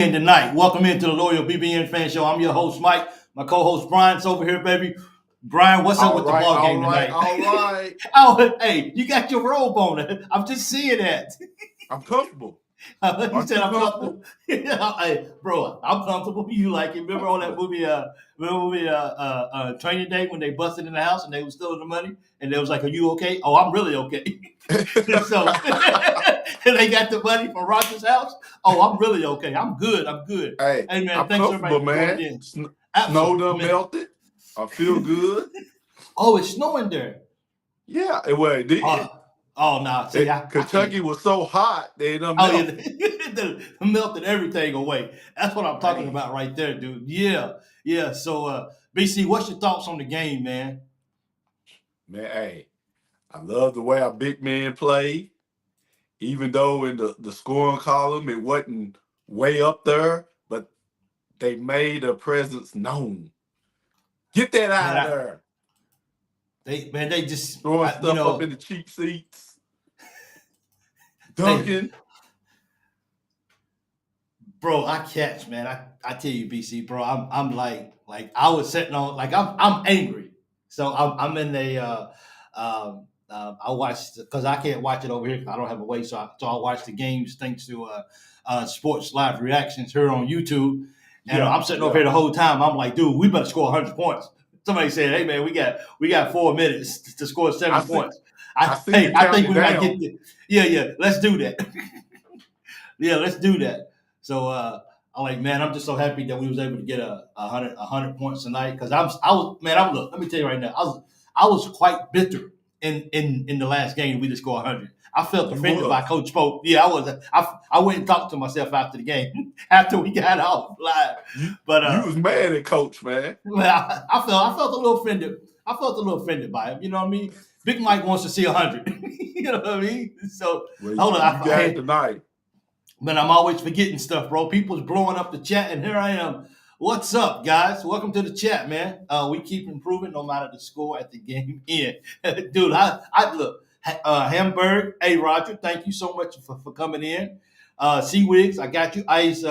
And tonight, welcome into the Loyal BBN Fan Show. I'm your host, Mike. My co-host, Brian's over here, baby. Brian, what's up All with the right, ball all game right, tonight? all right. Oh, hey, you got your robe on. I'm just seeing that. I'm comfortable. You Aren't said you I'm comfortable? comfortable. Hey, bro, I'm comfortable. You like it? Remember on that movie? Training Day when they busted in the house and they was stealing the money, and they was like, "Are you okay?" Oh, I'm really okay. So and they got the money from Roger's house. Oh, I'm really okay. I'm good. I'm good. Hey, Hey man, I'm thanks everybody comfortable, for joining man. in. Snow done Absolutely. melted. I feel good. Oh, it's snowing there. Yeah, well, it did. Oh no. See, I can't. Kentucky was so hot, they done Oh yeah, melted. they melted everything away. That's what I'm talking Man, about right there, dude. Yeah, yeah. So, BC, what's your thoughts on the game, man? hey, I love the way our big men play. Even though in the scoring column it wasn't way up there, but they made a presence known. Get that Man, out of there. they just, Throwing stuff up in the cheap seats. hey, Dunking. bro, I catch, man. I tell you, BC, bro, I'm like I was sitting on, like I'm angry. So I'm in a I watched because I can't watch it over here 'cause I don't have a way, so I watch the games thanks to Sports Live Reactions here on YouTube. And Yeah, I'm sitting over yeah. here the whole time. I'm like, dude, we better score 100 points. Somebody said, hey man, we got 4 minutes to score I 70 see. points. I see you I think counting we might down. get the, yeah, let's do that. Yeah, let's do that. So I'm like, man, I'm just so happy that we was able to get a hundred points tonight because I was man, I was look, let me tell you right now, I was quite bitter in the last game we just scored 100. I felt You offended by was. Coach Pope. Yeah, I was. I went and talked to myself after the game after we got off live, You but you was mad at Coach, man. well, I felt a little offended. I felt a little offended by him. You know what I mean? Big Mike wants to see 100. You know what I mean? So Well, hold on, you got it I tonight. but I'm always forgetting stuff, bro. People's blowing up the chat, and here I am. What's up, guys? Welcome to the chat, man. We keep improving no matter the score at the game end. Dude, I look, Hamburg, hey, Roger, thank you so much for coming in. C Wigs, I got you. Ice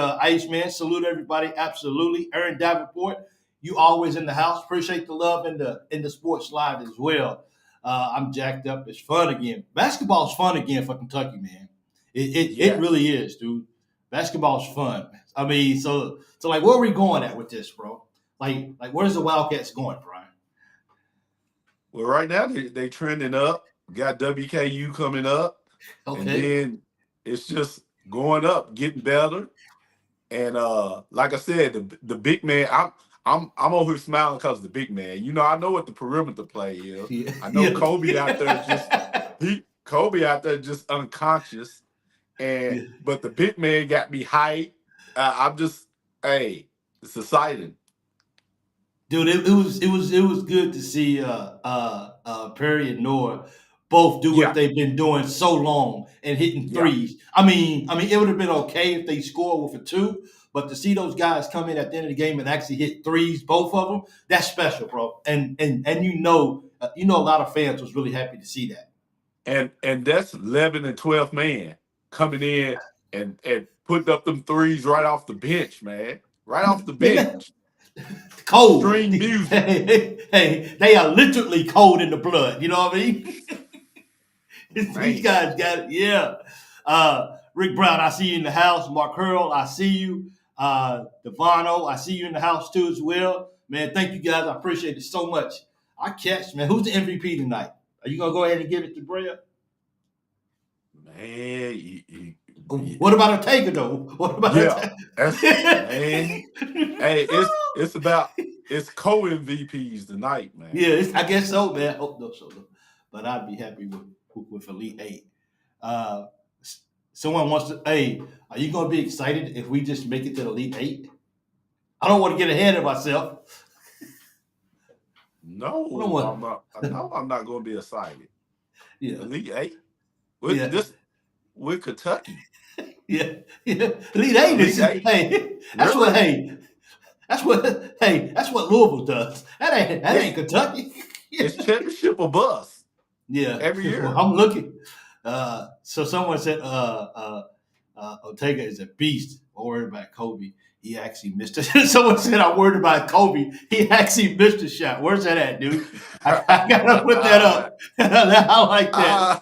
Man, salute everybody. Absolutely. Aaron Davenport, you always in the house. Appreciate the love in the sports live as well. I'm jacked up. It's fun again. Basketball's fun again for Kentucky, man. It Yes. really is, dude. Basketball's fun. I mean, so like, where are we going at with this, bro? Like where's the Wildcats going, Brian? Well, right now they trending up. Got WKU coming up, and Okay, then it's just going up, getting better. And like I said, the big man, I'm over here smiling because the big man. You know, I know what the perimeter play is. yeah, I know yeah, Kobe out there Kobe out there just unconscious. And yeah. but the big man got me hyped. I'm just, hey, it's exciting. Dude. It was good to see Perry and Noah both do what Yeah, they've been doing so long and hitting yeah. threes. I mean, it would have been okay if they scored with a two, but to see those guys come in at the end of the game and actually hit threes, both of them, that's special, bro. And you know, a lot of fans was really happy to see that. And that's 11 and 12th man coming in and putting up them threes right off the bench, man. Right off the Man, bench. cold. String music. Hey, they are literally cold in the blood. You know what I mean? These Man. guys got it. Yeah. Rick Brown, I see you in the house. Mark Hurl, I see you. Devano, I see you in the house too as well. Man, thank you guys. I appreciate it so much. I catch, man. Who's the MVP tonight? Are you gonna go ahead and give it to Brea? Man, What about Ortega though? What about yeah, Ortega? that's man. Hey, it's co-MVPs tonight, man. Yeah, I guess so, man. Hope no, so, but I'd be happy with Elite Eight. Uh, Someone wants to. Hey, are you going to be excited if we just make it to the Elite Eight? I don't want to get ahead of myself. I don't No, I'm want. not. No, I'm not going to be excited. Yeah, Elite Eight with yeah, this with Kentucky. yeah, yeah. Elite Eight is Elite Eight, hey. That's what really? hey. That's what Louisville does. That ain't It's Kentucky. it's championship or bust Yeah, every well, year. I'm looking. So someone said Ortega is a beast. worried about Kobe. He actually missed it. Someone said I'm worried about Kobe. He actually missed a shot. Where's that at, dude? I gotta put that up. I like that.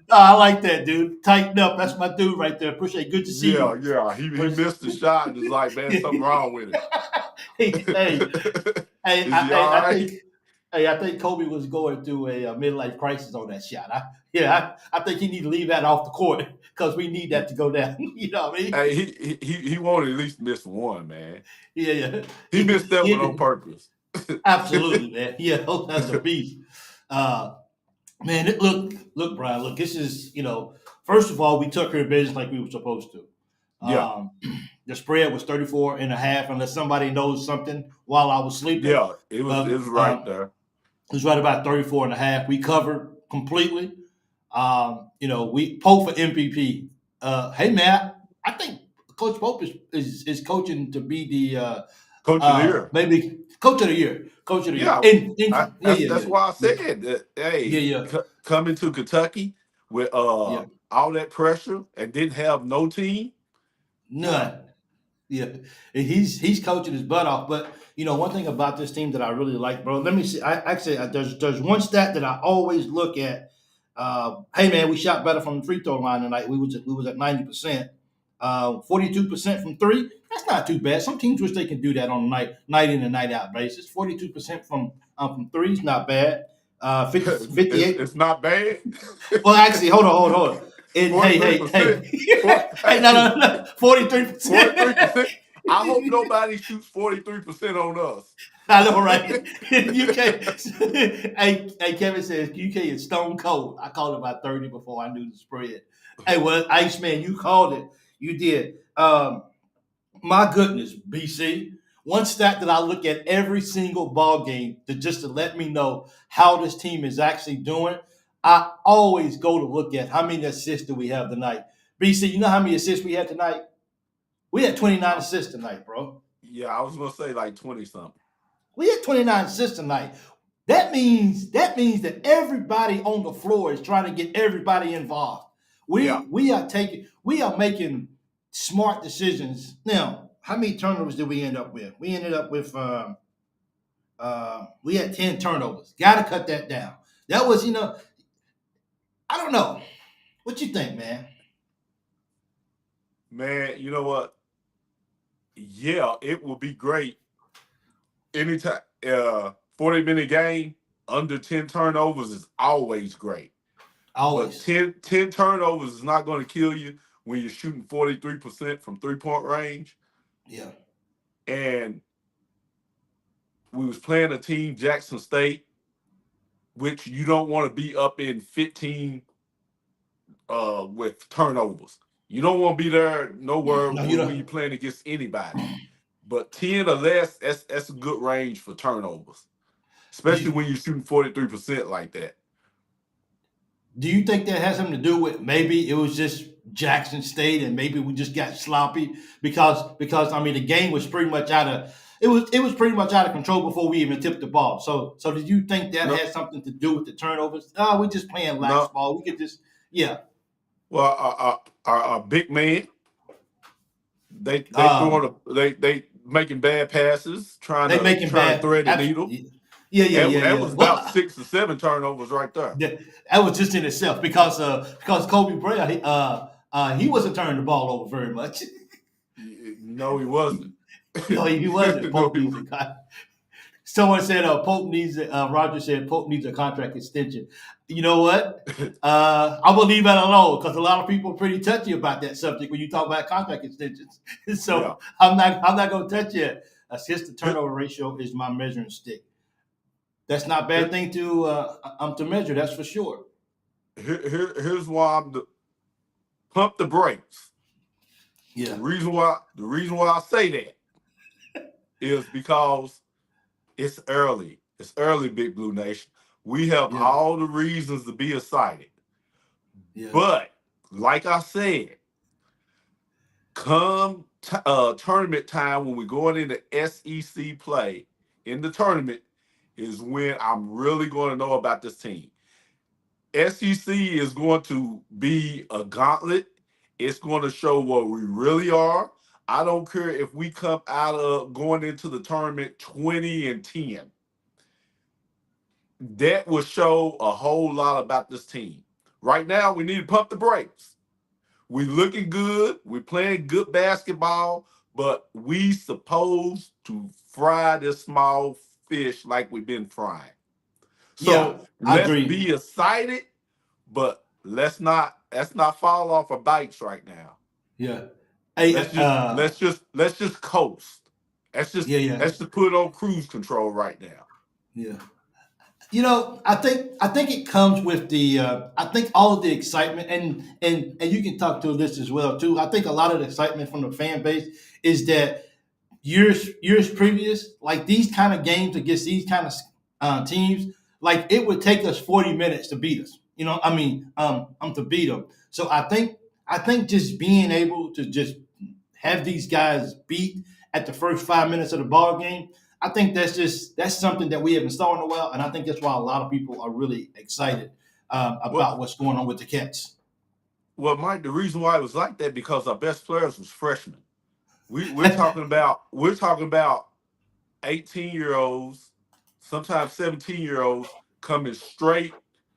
Ah, I like that, dude. Tighten up. That's my dude right there. Appreciate it. Good to see yeah, you. yeah. He Where's missed the shot and it's like, man, something wrong with him. hey, hey, hey, Is he all I right? think hey, I think Kobe was going through a midlife crisis on that shot. I think he need to leave that off the court because we need that to go down. You know what I mean? Hey, he won't at least miss one, man. Yeah, yeah. He missed that one on He purpose. absolutely, man. Yeah, that's a beast. Uh, man, look, Brian. Look, this is First of all, we took care of business like we were supposed to. Yeah, Um, the spread was 34 and a half, unless somebody knows something while I was sleeping. yeah. It But was right there. it was right about 34 and a half. We covered completely. We Pope for MVP. Hey, man, I think Coach Pope is coaching to be the Coach of the year. maybe coach of the year. Coach of the year. Yeah, Yeah, yeah, that's yeah, why I yeah, said that. yeah, Hey, yeah, coming to Kentucky with yeah. all that pressure and didn't have no team. Yeah, None. Yeah, and he's coaching his butt off. But one thing about this team that I really like, bro. Let me see. There's one stat that I always look at. Hey man, we shot better from the free throw line tonight. We was at 90%, 42% from three. That's not too bad. Some teams wish they can do that on a night in and night out basis. 42% from three is not bad. 50, 58. it's not bad. Well, actually, hold on. And hey, hey, 43%. hey, hey, no, 43%. 43%. I hope nobody shoots 43% on us. I know, right? UK. Hey, Kevin says UK is stone cold. I called it about 30 before I knew the spread. Hey, well, Iceman, you called it. You did. My goodness, BC. One stat that I look at every single ball game to let me know how this team is actually doing. I always go to look at how many assists do we have tonight. BC, you know how many assists we had tonight? We had 29 assists tonight, bro. Yeah, I was gonna say like 20 something. We had 29 assists tonight. That means that everybody on the floor is trying to get everybody involved. Yeah. We are making smart decisions. Now, how many turnovers did we end up with? We ended up with we had 10 turnovers. Gotta cut that down. That was, I don't know. What you think, man? Man, you know what? Yeah, it will be great anytime 40-minute game under 10 turnovers is always great. But Always. 10 turnovers is not going to kill you when you're shooting 43% from 3-point range. Yeah. And we was playing a team, Jackson State, which you don't want to be up in 15 with turnovers. You don't want to be there nowhere No, you when don't. you're playing against anybody. But 10 or less, that's a good range for turnovers, Do especially you, when you're shooting 43% like that. do you think that has something to do with maybe it was just Jackson State and maybe we just got sloppy because I mean the game was pretty much it was pretty much out of control before we even tipped the ball. So did you think that No, had something to do with the turnovers? Oh, we just playing lax no. ball. We could just yeah. Well, our big man, they Um, throwing they making bad passes, they making trying to bad. thread the needle. Yeah, yeah, yeah, That yeah. was about Well, 6 or 7 turnovers right there. that was just in itself because Kobe Bryant he wasn't turning the ball over very much. No, he wasn't. No, he wasn't. No, Pope needs a Someone said Pope needs Roger said Pope needs a contract extension. You know what? I'm gonna leave that alone because a lot of people are pretty touchy about that subject when you talk about contract extensions. yeah. So I'm not gonna touch it. Assist to turnover ratio is my measuring stick. That's not a bad thing to measure. That's for sure. Here's why pump the brakes. Yeah, The reason why I say that is because it's early. It's early, Big Blue Nation. We have yeah, all the reasons to be excited. yeah, But like I said, come tournament time when we're going into SEC play in the tournament is when I'm really going to know about this team. SEC is going to be a gauntlet. It's going to show what we really are. I don't care if we come out of going into the tournament 20-10. That will show a whole lot about this team. Right now, we need to pump the brakes. We looking good. We playing good basketball, but we supposed to fry this small fish like we've been frying. Yeah, So I let's agree. be excited, but let's not fall off our bikes right now. Yeah. Hey, Let's just coast. Let's just yeah, yeah, let's just put on cruise control right now. yeah. I think it comes with the I think all of the excitement and you can talk to this as well too. I think a lot of the excitement from the fan base is that years previous, like these kind of games against these kind of teams, like it would take us 40 minutes to beat us. To beat them. So I think just being able to just have these guys beat at the first 5 minutes of the ball game. I think that's something that we haven't saw in a while, and I think that's why a lot of people are really excited Well, about what's going on with the Cats. well, Mike, the reason why it was like that because our best players was freshmen. We're talking about 18-year-olds, sometimes 17-year-olds coming straight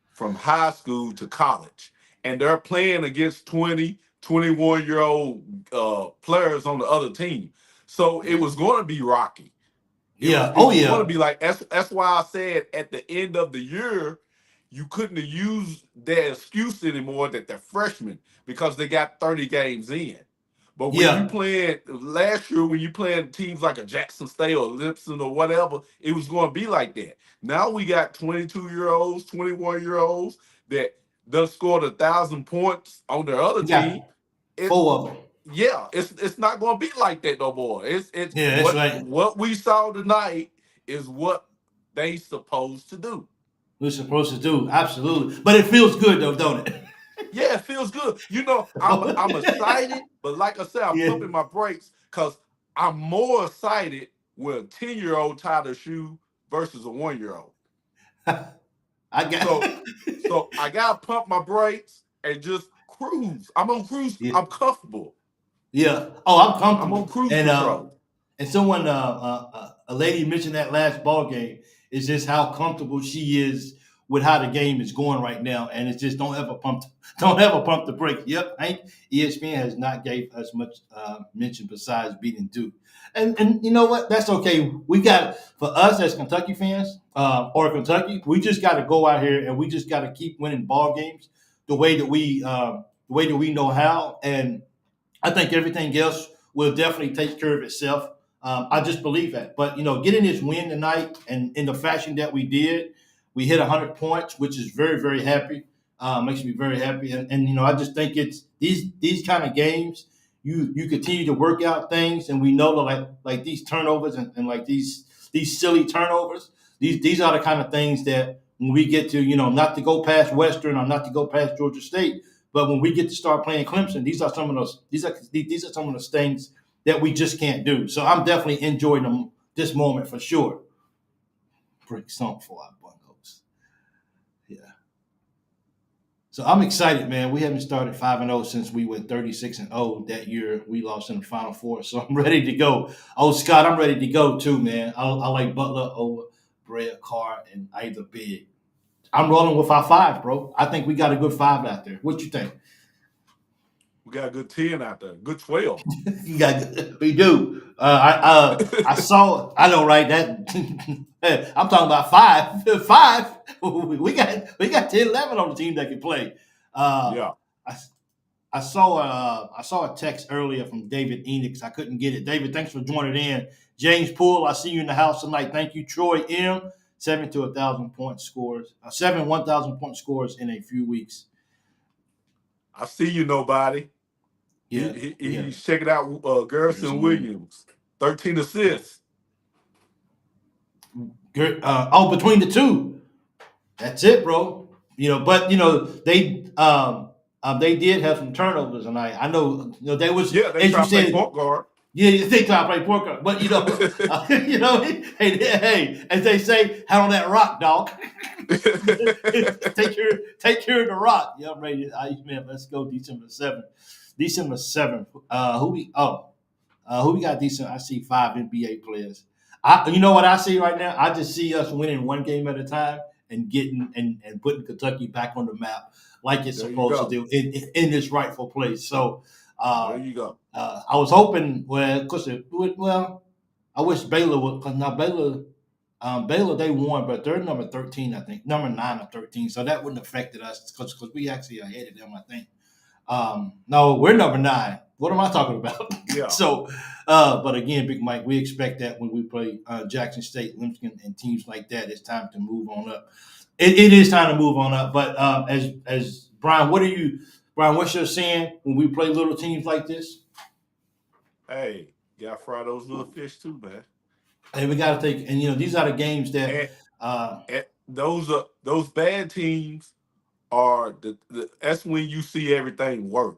from high school to college. And they're playing against 20, 21-year-old players on the other team. So it Yeah, was going to be rocky. It was yeah, it oh was going to yeah, be like that's why I said at the end of the year you couldn't have used their excuse anymore that they're freshmen because they got 30 games in. But when you yeah, played last year, when you playing teams like a Jackson State or Lipson or whatever, it was going to be like that. Now we got 22-year-olds, 21-year-olds that done scored 1,000 points on their other we got team. It, four of them. yeah, it's not going to be like that no more. It's Yeah, that's what right. what we saw tonight is what they supposed to do. We're supposed to do absolutely, but it feels good though, don't it? Yeah, it feels good. I'm excited, but like I said, I'm Yeah, pumping my brakes because I'm more excited with a 10-year-old tie their shoe versus a 1-year-old. I got. So so I gotta pump my brakes and just cruise. I'm on cruise. Yeah, I'm comfortable. yeah. Oh, I'm I'm on comfortable. cruise And control. someone, a lady mentioned that last ball game is just how comfortable she is with how the game is going right now, and it's just don't ever pump the brake. Yep, Hank. ESPN has not gave us much mention besides beating Duke, and you know what? That's okay. We got for us as Kentucky fans or Kentucky, we just got to go out here and we just got to keep winning ball games the way that we know how, and I think everything else will definitely take care of itself. I just believe that. But getting this win tonight and in the fashion that we did, we hit 100 points, which is very, very happy. Makes me very happy. And I just think it's these kind of games. You continue to work out things, and we know that like these turnovers and like these silly turnovers. These are the kind of things that when we get to not to go past Western or not to go past Georgia State, but when we get to start playing Clemson, these are some of those. These are some of those things that we just can't do. So I'm definitely enjoying this moment for sure. Break song for our bungles. Yeah. So I'm excited, man. We haven't started 5-0 since we went 36-0 that year. We lost in the Final Four, so I'm ready to go. Oh, Scott, I'm ready to go too, man. I like Butler over Brea, Carr, and either Big. I'm rolling with our five, bro. I think we got a good five out there. What you think? We got a good 10 out there, good 12. You got we do. I saw. I know, right? That I'm talking about five. Five. We got 10, 11 on the team that can play. Uh, Yeah. I I saw a text earlier from David Enix. I couldn't get it. David, thanks for joining in. James Poole, I see you in the house tonight. Thank you, Troy M. 7 to 1,000 point scores. 1,000 point scores in a few weeks. I see you, nobody. Yeah, yeah. He's checking out Garrison Harrison Williams. Williams, 13 assists. Good. Between the two, that's it, bro. But they did have some turnovers tonight. I know, they was Yeah, they as you try to play said. point guard. Yeah, you think I play poker, but hey, as they say, handle that rock, dog. take care of the rock. Yeah, I'm ready. Man, let's go December 7th. December 7th. Who we? Oh, Who we got decent? I see 5 NBA players. You know what I see right now? I just see us winning one game at a time and getting and putting Kentucky back on the map like it's There you supposed to go. do in its rightful place. So There uh, you go. I was hoping, well, of course, I wish Baylor would, because now Baylor they won, but they're number 13, I think, number 9 or 13. So that wouldn't have affected us because we actually ahead of them, I think. No, we're number 9. What am I talking about? Yeah. So, but again, Big Mike, we expect that when we play Jackson State, Lipscomb, and teams like that, it's time to move on up. It is time to move on up. But as Brian, Brian, what's your saying when we play little teams like this? Hey, gotta fry those little fish too, man. Hey, we got to take, and these are the games that, And, uh, and those bad teams are that's when you see everything work.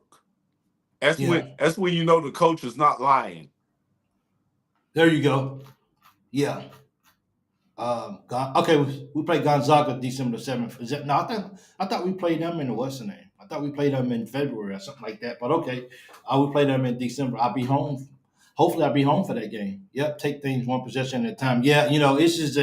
yeah, That's when you know the coach is not lying. there you go. Yeah. Okay, we played Gonzaga December 7th. Is that no? I thought we played them in the what's the name? I thought we played them in February or something like that. But okay, we played them in December. I'll be home. Hopefully, I'll be home for that game. Yep, take things one possession at a time. Yeah, it's just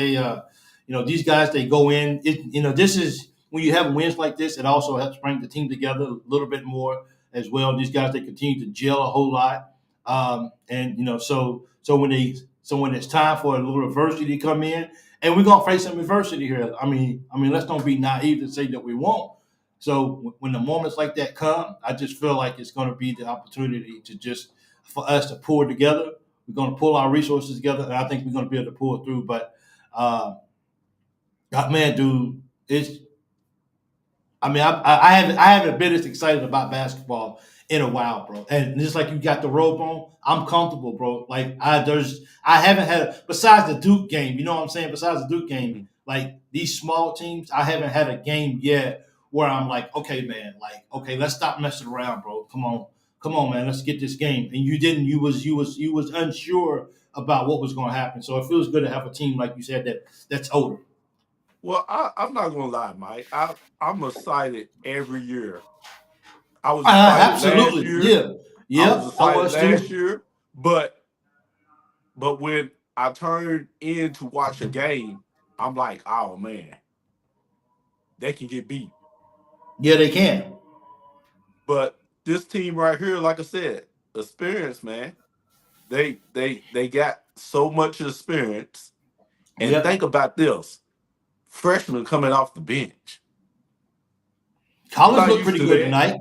these guys they go in. This is when you have wins like this. It also helps bring the team together a little bit more as well. These guys they continue to gel a whole lot, and when it's time for a little adversity to come in, and we're gonna face some adversity here. I mean, let's don't be naive to say that we won't. So when the moments like that come, I just feel like it's gonna be the opportunity to just for us to pull together. We're gonna pull our resources together, and I think we're gonna be able to pull through. But man, dude, it's I haven't been as excited about basketball in a while, bro. And just like you got the rope on, I'm comfortable, bro. Like I haven't had besides the Duke game. You know what I'm saying? Besides the Duke game, Mhm. like these small teams, I haven't had a game yet where I'm like, okay, man, like okay, let's stop messing around, bro. Come on, man, let's get this game. And you didn't. You was unsure about what was going to happen. So it feels good to have a team like you said that's older. Well, I'm not gonna lie, Mike. I'm excited every year. I was excited last Absolutely, year. yeah, I was yeah, I excited was last too. year, but when I turned in to watch a game, I'm like, oh man, they can get beat. Yeah, they can. But this team right here, like I said, experience, man. They got so much experience. And think Yep. about this: freshmen coming off the bench. We're College not looked used pretty to good that. tonight.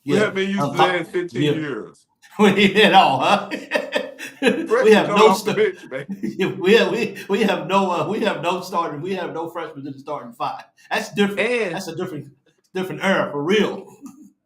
We Yeah. haven't been used to that in 15 Yeah. years. We hit all, huh? We Freshmen have coming no off the st- bench, man. we have no starting. We have no freshmen in the starting five. That's different. And That's a different era for real.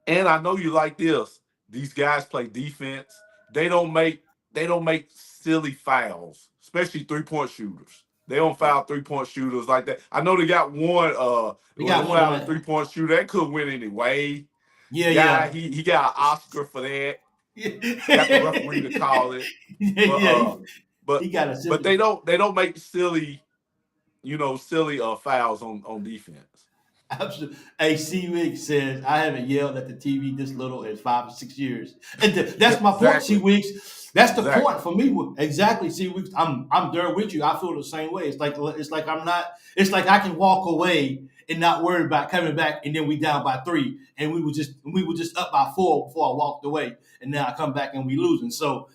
and I know you like this. These guys play defense. They don't make they don't make silly fouls, especially 3-point shooters. They don't Yeah. foul 3-point shooters like that. I know they got one We when they got one fouled a tonight. 3-point shooter that could win anyway. Yeah, Guy, yeah. he got an Oscar for that. Got the Yeah, referee to call it. But yeah. He but got a but silly. they don't make silly, silly fouls on defense. Absolutely. Hey, C-Wig says, I haven't yelled at the TV this little in 5 or 6 years. And that's my point, Exactly. C-Wigs. That's the point Exactly. for me. Exactly, C-Wigs. I'm there with you. I feel the same way. It's like I'm not, it's like I can walk away and not worry about coming back and then we down by 3. And we were just up by 4 before I walked away. And now I come back and we losing. So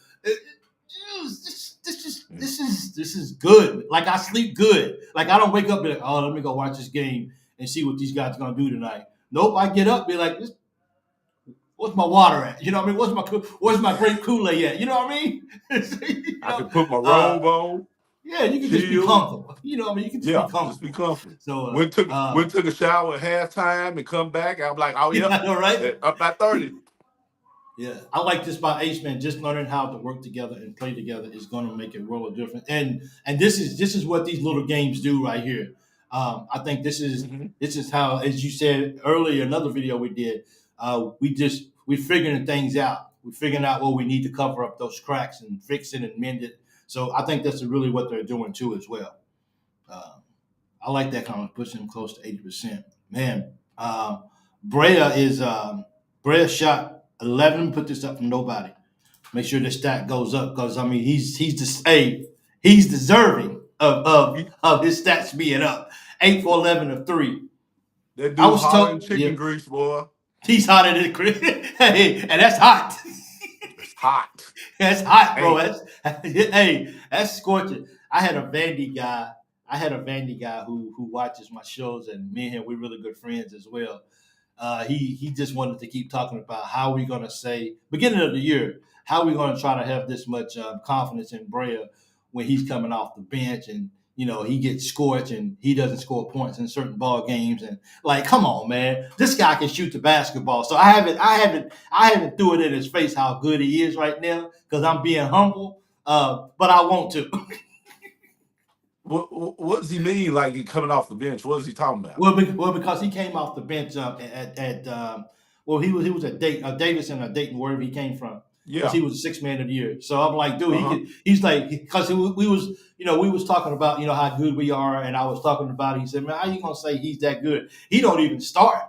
this is good. Like I sleep good. Like I don't wake up and be like, oh, let me go watch this game and see what these guys are gonna do tonight. Nope, I get up, be like, what's my water at? You know what I mean? Where's my grape Kool-Aid at? You know what I mean? you I know, can put my uh, robe on, yeah, you can just be chill. comfortable. You know what I mean? You can just be Yeah, just be comfortable. comfortable. So, Went took a shower at halftime and come back. I'm like, oh yeah, yep, I know, right? up by 30. Yeah, I like this about Ace Man. Just learning how to work together and play together is going to make a world of difference. And this is what these little games do right here. I think this is Hmm. this is how, as you said earlier, another video we did. We're figuring things out. We're figuring out what we need to cover up those cracks and fix it and mend it. So I think that's really what they're doing too as well. Uh, I like that comment, pushing them close to 80%. Man, Brea is Brea shot 11. Put this up from nobody. make sure the stat goes up because I mean he's deserving of his stats being up. 8 for 11 of 3. That I dude was hotter than told, chicken yeah, grease, boy. he's hotter than Chris. Hey, and that's hot. It's hot. That's hot, bro. Hey, Hey, that's scorching. I had a Vandy guy. I had a Vandy guy who watches my shows, and me and him we're really good friends as well. He just wanted to keep talking about how we gonna say beginning of the year, how we gonna try to have this much confidence in Brea when he's coming off the bench and he gets scorched and he doesn't score points in certain ball games and like come on man, this guy can shoot the basketball. So I haven't threw it in his face how good he is right now because I'm being humble, but I want to. what does he mean? Like he coming off the bench? What is he talking about? Well, because he came off the bench well, he was at Davidson or Dayton, wherever he came from, because Yeah. he was the sixth man of the year. So I'm like, dude, Uh huh. he's like, because we was talking about how good we are, and I was talking about it. He said, man, how you gonna say he's that good? He don't even start,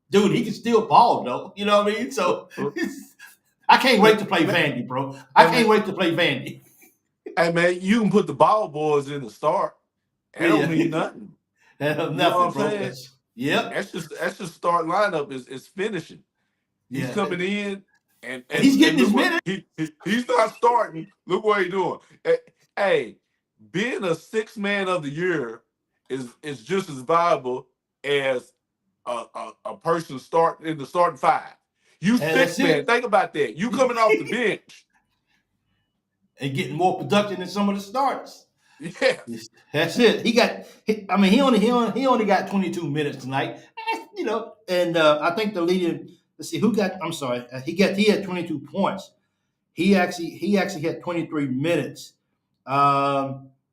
dude. He can still ball though. You know what I mean? So I can't wait to play Vandy, bro. I Hey man, can't wait to play Vandy. hey man, you can put the ball boys in the start. That don't Yeah, mean nothing. You know what nothing, I'm bro. saying? Yep, That's just start lineup is finishing. He's yeah, coming in and and and he's and getting look his what minutes. he's not starting. Look what he's doing. Hey, being a sixth man of the year is just as valuable as a person starting in the starting five. You And six that's man. it. Think about that. You coming off the bench. And getting more production than some of the starters. Yes. That's it. I mean, he only got 22 minutes tonight. And I think the leading. Let's see who got. I'm sorry. He had 22 points. He actually had 23 minutes.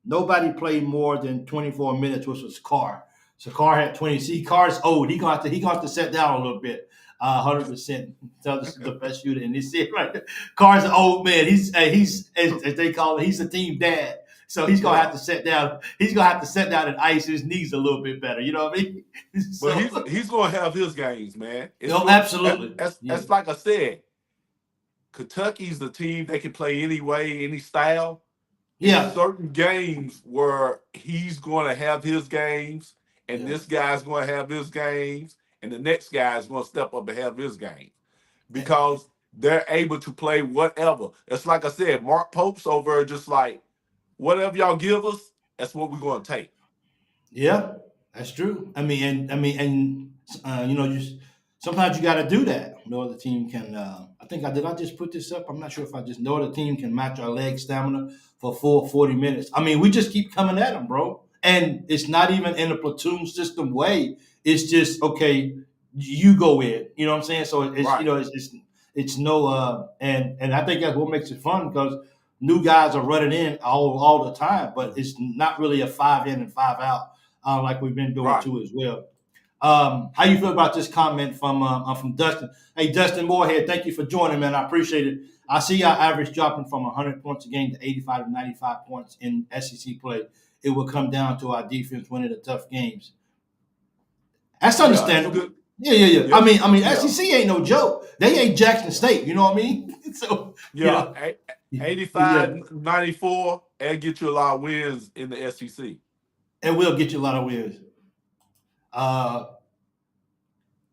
Nobody played more than 24 minutes, which was Carr. So Carr had 20. See, Carr's old. He got to set down a little bit. 100%. The best shooter in this city, right? Carr's an old man. He's as they call it. He's a team dad. So he's gonna have Yeah. to set down. He's gonna have to set down and ice his knees a little bit better. You know what I mean? But he's So, he's gonna have his games, man. It's no, going absolutely, yeah, that's like I said. Kentucky's the team they can play any way, any style. It's yeah, certain games where he's going to have his games, and yeah. this guy's going to have his games, and the next guy is going to step up and have his game because they're able to play whatever. It's like I said, Mark Pope's over there just like whatever y'all give us, that's what we're going to take. Yeah, that's true. Just sometimes you got to do that. No other team can. I just put this up. I'm not sure if I just know the team can match our leg stamina for full 40 minutes. I mean, we just keep coming at them, bro. And it's not even in a platoon system way. It's just okay. You go in. You know what I'm saying? So it's Right. it's no and I think that's what makes it fun because new guys are running in all the time, but it's not really a 5 in and 5 out like we've been doing Right. too as well. How you feel about this comment from Dustin? Hey, Dustin Moorhead, thank you for joining, man. I appreciate it. I see our average dropping from 100 points a game to 85 to 95 points in SEC play. It will come down to our defense winning the tough games. That's Yeah, that's a understandable. good. Yeah, yeah, yeah. I Yep. mean, I mean, Yeah. SEC ain't no joke. They ain't Jackson State. You know what I mean? So, Yeah. yeah, 85, 94, and get you a lot of wins in the SEC. and we'll get you a lot of wins. Uh,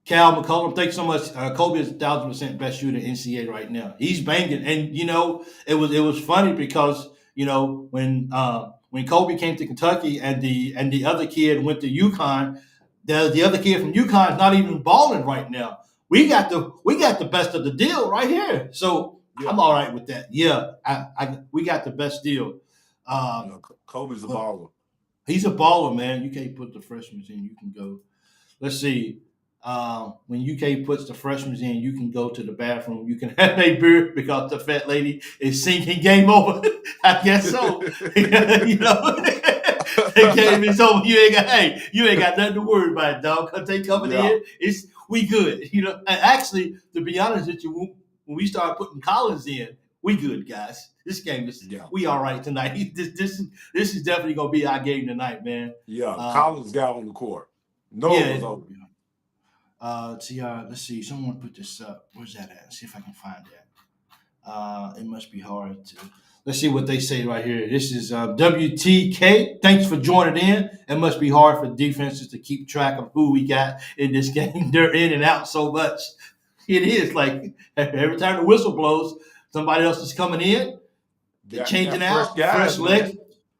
𝐀𝐫𝐭𝐒𝐜𝐢𝐞𝐳, thanks so much. Kobe is 1,000% best shooter in NCAA right now. He's banging, and it was funny because when Kobe came to Kentucky and the other kid went to UConn, the other kid from UConn is not even balling right now. We got the best of the deal right here, so Yeah. I'm all right with that. Yeah, we got the best deal. You Um, know, Kobe's a but baller. he's a baller, man. You can't put the freshmen in. You can go. Let's see. When UK puts the freshmen in, you can go to the bathroom. You can have a beer because the fat lady is singing "Game Over." I guess so. The game is over. You ain't got nothing to worry about, dog. Cause they coming Yeah. in, we good. And actually, to be honest with you, when we start putting Collins in, we good, guys. This game is Yeah. we all right tonight. This is definitely gonna be our game tonight, man. Yeah. Um, Collins got on the court. No, it was yeah. open. Let's see. Someone put this up. Where's that at? See if I can find that. It must be hard to. Let's see what they say right here. This is WTK. Thanks for joining in. It must be hard for defenses to keep track of who we got in this game. They're in and out so much. It is like every time the whistle blows, somebody else is coming in. They're changing fresh out, guys,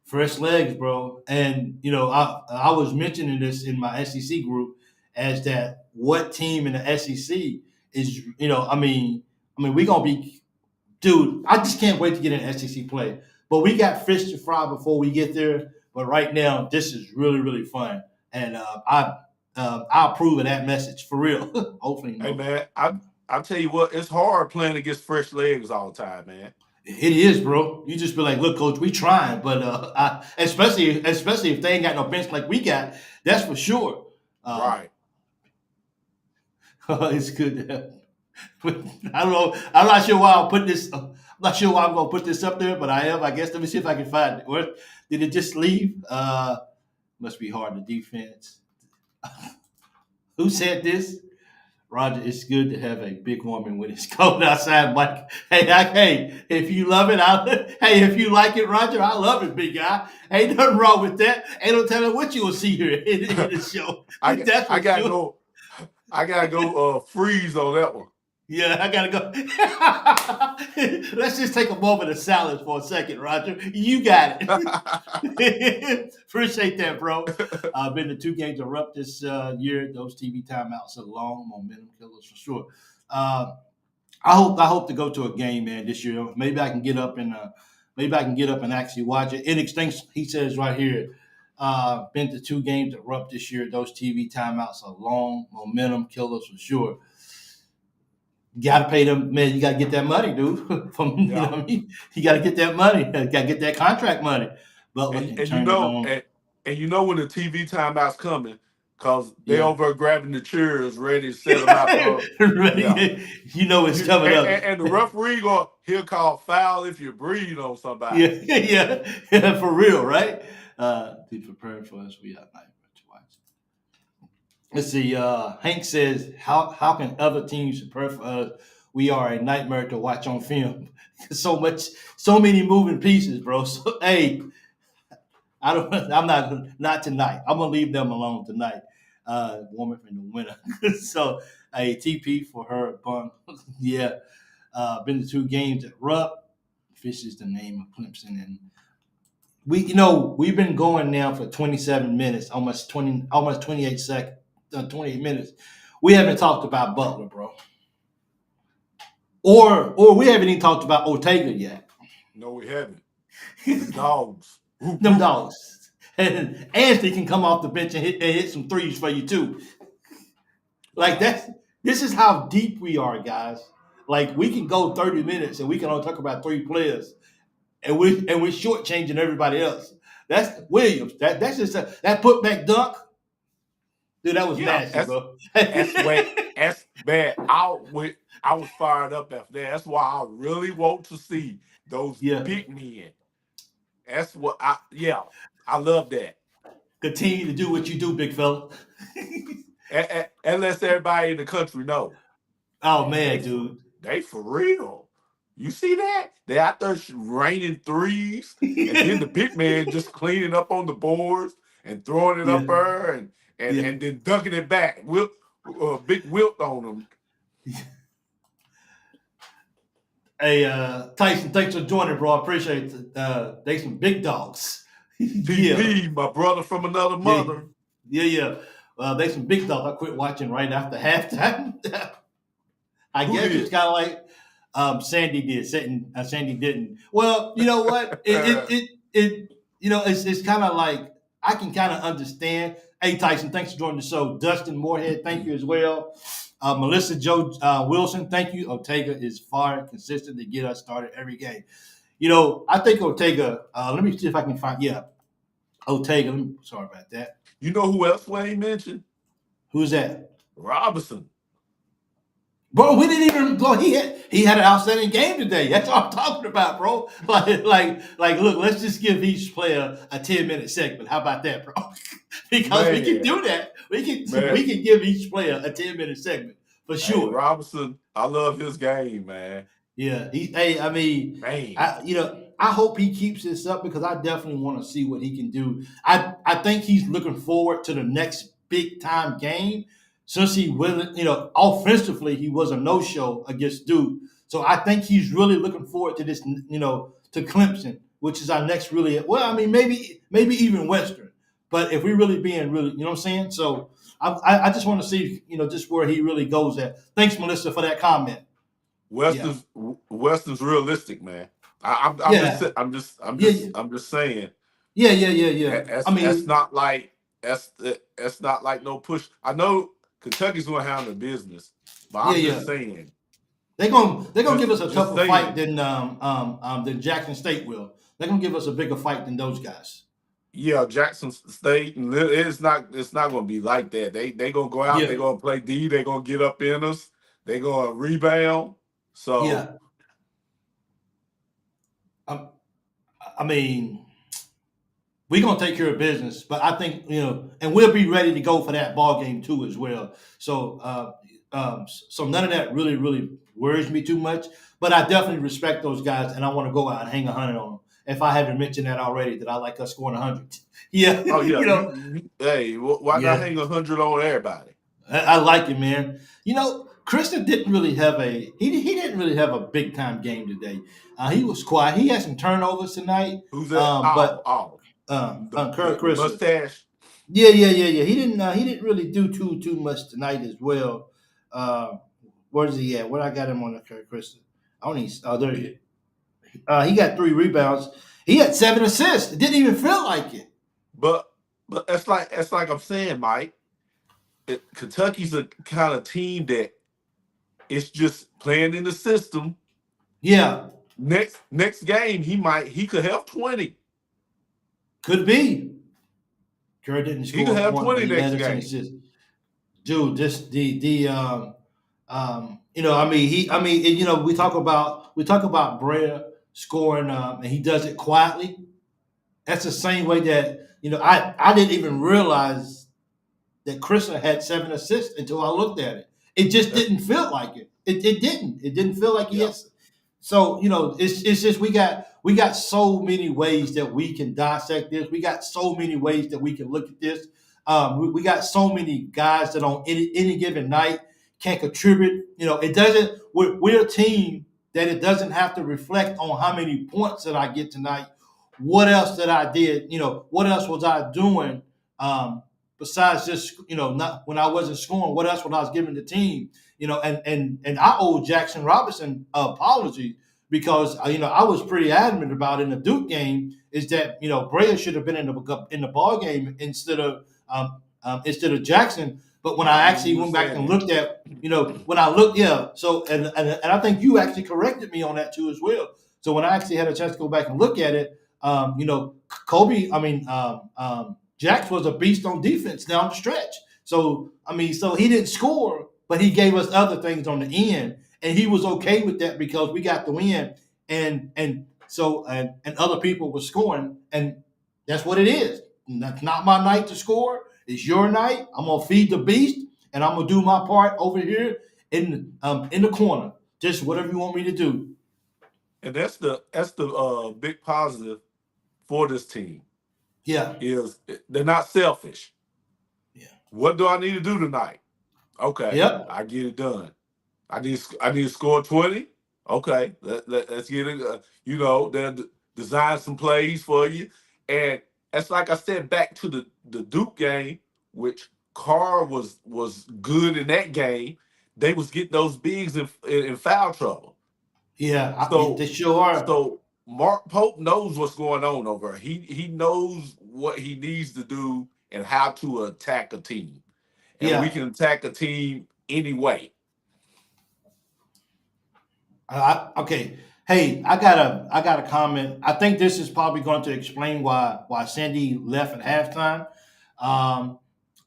fresh legs, bro. And I was mentioning this in my SEC group as that what team in the SEC is, we're gonna be, dude. I just can't wait to get in SEC play. But we got fish to fry before we get there. But right now, this is really, really fun, and I approve of that message for real. Hopefully, Hey man, I tell you what, it's hard playing against fresh legs all the time, man. It is, bro. You just be like, look, coach, we trying, but especially if they ain't got no bench like we got, that's for sure. Right. It's good. I don't know. I'm not sure why I'll put this. I'm not sure why I'm gonna put this up there, but I am. I guess. Let me see if I can find it. Where did it just leave? Must be hard to defense. Who said this? Roger, it's good to have a big woman when it's cold outside, Mike. Hey, if you love it, if you like it, Roger, I love it, big guy. Ain't nothing wrong with that. Ain't no telling what you will see here in the show. I gotta go freeze on that one. Yeah, I gotta go. Let's just take a moment of silence for a second, Roger. You got it. Appreciate that, bro. Been to 2 games of Rupp this year. Those TV timeouts are long momentum killers for sure. I hope to go to a game, man, this year. Maybe I can get up and actually watch it. Inextinct, he says right here. Been to 2 games of Rupp this year. Those TV timeouts are long momentum killers for sure. You got to pay them, man. You got to get that money, dude. You know what I mean? You got to get that money. You got to get that contract money. But and you know when the TV timeout's coming, because they over grabbing the chairs, ready to set them out. You know it's coming up. And the referee he'll call foul if you breathe on somebody. Yeah, for real, right? To prepare for us, we have nightmare to watch. Let's see. Hank says, "How can other teams prepare for us? We are a nightmare to watch on film. So many moving pieces, bro. So hey, I'm not tonight. I'm gonna leave them alone tonight. Woman in the winter. So a TP for her bun. Yeah. Been to 2 games at Rupp. Fish is the name of Clemson, and we've been going now for 27 minutes, almost 28 seconds. 28 minutes. We haven't talked about Butler, bro. Or we haven't even talked about Ortega yet. No, we haven't. Them dogs. Them dogs. And Anthony can come off the bench and hit some threes for you too. Like this is how deep we are, guys. Like we can go 30 minutes and we can only talk about 3 players, and we're shortchanging everybody else. That's Williams. That's just that putback dunk. Dude, that was nasty, bro. That's bad. I was fired up after that. That's why I really want to see those big men. That's what I love that. Continue to do what you do, big fella. And let everybody in the country know. Oh man, dude. They for real. You see that? They out there raining threes, and then the big man just cleaning up on the boards and throwing it up there and then dunking it back. Big wilt on them. Hey, Tyson, thanks for joining, bro. I appreciate it. They some big dogs. DP, my brother from another mother. Yeah. They some big dogs. I quit watching right after halftime. I guess it's kind of like Sandy did. Sandy didn't. Well, you know what? It's kind of like I can kind of understand. Hey, Tyson, thanks for joining the show. Dustin Moorhead, thank you as well. Melissa Joe Wilson, thank you. Ortega is far and consistent to get us started every game. I think Ortega, let me see if I can find, Ortega, sorry about that. You know who else Wayne mentioned? Who's that? Robinson. Bro, we didn't even go. He had an outstanding game today. That's what I'm talking about, bro. Like, look, let's just give each player a 10-minute segment. How about that, bro? Because we can do that. We can give each player a 10-minute segment for sure. Hey, Robinson, I love his game, man. Yeah, hey, I mean, Man, I hope he keeps this up because I definitely want to see what he can do. I think he's looking forward to the next big time game since he wasn't, offensively he was a no show against Duke. So I think he's really looking forward to this, to Clemson, which is our next really well. I mean, maybe even Western, but if we're really being really, you know what I'm saying. So I just want to see, just where he really goes at. Thanks, Melissa, for that comment. Yeah. Weston's realistic, man. I'm just Yeah, I'm just I'm yeah, just I'm just saying yeah. I that's mean, not like that's not like no push. I know Kentucky's gonna handle business, but I'm yeah. just saying, They're gonna give us a just tougher fight saying. than Jackson State will. They're gonna give us a bigger fight than those guys. Yeah, Jackson State, and it's not gonna be like that. They gonna go out, Yeah, they gonna play D, they gonna get up in us, they gonna rebound. So yeah. I, I mean, we're gonna take care of business, but I think and we'll be ready to go for that ball game too as well. So, so none of that really worries me too much. But I definitely respect those guys, and I want to go out and hang 100 on them. If I haven't mentioned that already, that I like us scoring 100. Yeah, oh yeah, hey, why not yeah. hang 100 on everybody? I like it, man. Krista didn't really have he didn't really have a big time game today. He was quiet. He had some turnovers tonight, Who's that? but The Kirk Krista. mustache. Yeah. He didn't really do too much tonight as well. Uh, where's he at? Where I got him on the Kirk Krista? I only there he is. He got 3 rebounds. He had 7 assists. It didn't even feel like it. But that's like I'm saying, Mike. Kentucky's a kind of team that it's just playing in the system. Yeah, Next game, he could have 20. could be. Kerr didn't He could score a have point, but 20 he next had us an game. assist. Dude, this I mean we talk about Brea scoring, and he does it quietly. That's the same way that I didn't even realize that Krista had 7 assists until I looked at it. It just That's didn't feel like it. It didn't. It didn't feel like he yeah. had. So it's just we got so many ways that we can dissect this. We got so many ways that we can look at this. We got so many guys that on any given night can contribute. It doesn't. We're a team that it doesn't have to reflect on how many points that I get tonight. What else that I did? What else was I doing? Besides just not when I wasn't scoring. What else was I was giving the team? And I owe Jackson Robinson apology because I was pretty adamant about in the Duke game is that Brea should have been in the ball game instead of Jackson. But when I actually You were went back saying and that. looked at when I looked, yeah. So and I think you actually corrected me on that too as well. So when I actually had a chance to go back and look at it, Kobe, I mean Jax was a beast on defense down the stretch. So so he didn't score, but he gave us other things on the end, and he was okay with that because we got the win, and other people were scoring, and that's what it is. That's not my night to score. It's your night. I'm gonna feed the beast, and I'm gonna do my part over here in the corner. Just whatever you want me to do. And that's the big positive for this team Yeah, is they're not selfish. yeah, What do I need to do tonight? Okay, yep, I get it done. I need to score 20. Okay, let's get it. They'll design some plays for you, and that's like I said back to the Duke game, which Carr was good in that game. They was getting those bigs in foul trouble. yeah. They So sure are. so Mark Pope knows what's going on over there. He knows what he needs to do and how to attack a team, and we Yeah. can attack a team anyway. Okay. Hey, I got a comment. I think this is probably going to explain why Sandy left at halftime. Um,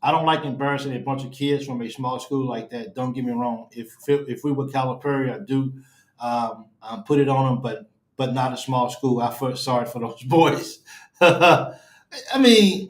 I don't like embarrassing a bunch of kids from a small school like that. Don't get me wrong. If we were Calipari, I do put it on them, but not a small school. I feel sorry for those boys. I mean,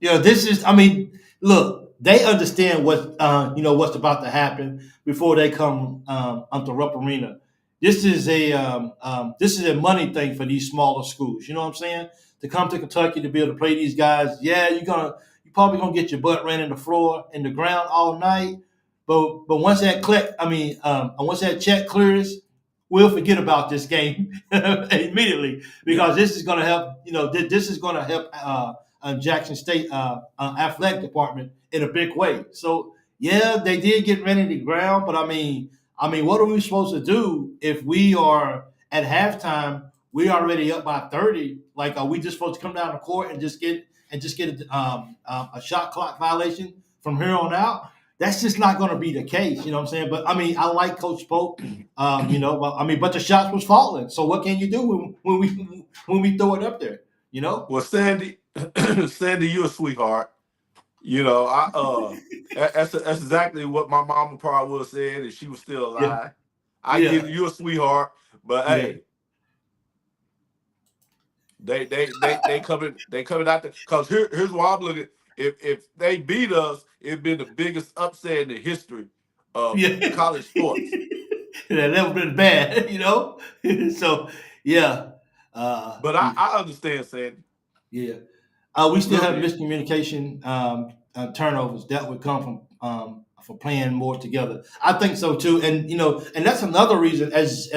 this is. I mean, look. they understand what's about to happen before they come onto Rupp Arena. This is a money thing for these smaller schools. You know what I'm saying? To come to Kentucky to be able to play these guys, yeah, you're probably gonna get your butt ran in the floor in the ground all night. But once that once that check clears, we'll forget about this game immediately Yeah. because this is going to help. This is going to help Jackson State athletic department in a big way. So yeah, they did get ran in the ground, but what are we supposed to do if we are at halftime? We already up by 30. Like, are we just supposed to come down the court and just get a shot clock violation from here on out? That's just not going to be the case. You know what I'm saying? But I like Coach Pope. But the shots was falling. So what can you do when we throw it up there? You know? Well, Sandy, Sandy, you're a sweetheart. You know, that's exactly what my mama probably would have said if she was still Yeah. alive. I give you a sweetheart, but Yeah. hey, they coming out there because here's why I'm looking. If they beat us, it'd been the biggest upset in the history of Yeah. college sports. That never been bad, you know? So yeah. But I understand, Sandy. Yeah. We still have Look, miscommunication, turnovers that would come from playing more together. I think so too, and that's another reason, as